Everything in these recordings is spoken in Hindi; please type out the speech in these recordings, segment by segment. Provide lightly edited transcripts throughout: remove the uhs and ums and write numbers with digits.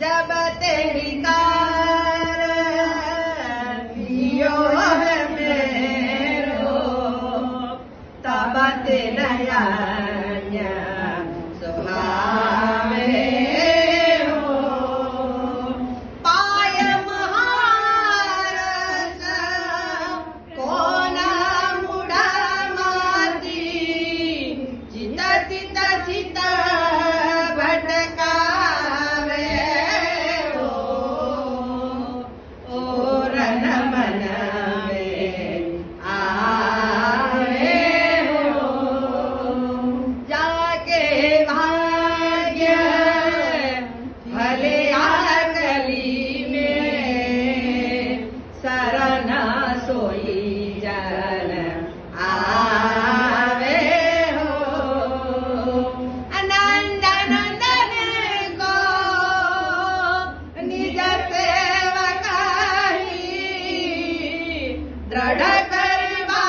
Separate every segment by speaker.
Speaker 1: जब तेरी कार दियो है मेरो तब ते नया सुहावे हो पाय महारस कोना मुड़ा माती चित चित चित भटकावे हो ओ रन मन में आवे हो जाके भाग्य भले आकली में शरण सोई जन आवे हो आनंद नंदन को निज सेवक दृढ़ करवा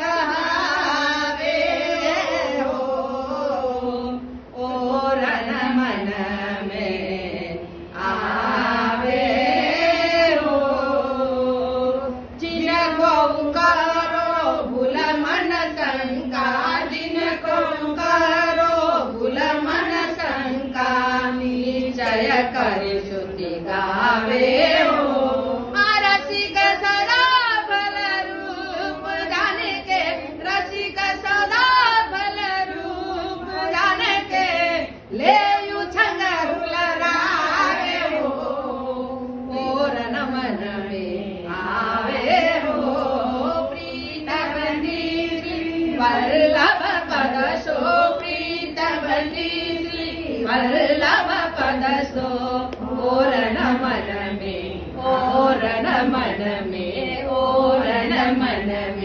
Speaker 1: कहावे हो ओ रन मन में आवे हो जिनको करो भूल मन शंका जिनको करो भूल मन शंका निश्चय कर श्रुति गावे हो रसिक सदा फल रूप जान के रसिक सदा फल रूप जान के ले छंग हुलरावे हो और नमन में आवे हो प्रीत बंदी श्री वल्लभ पद सो प्रीत बंदी श्री वल्लभ पद सो और नमन में और नमन में और नमन में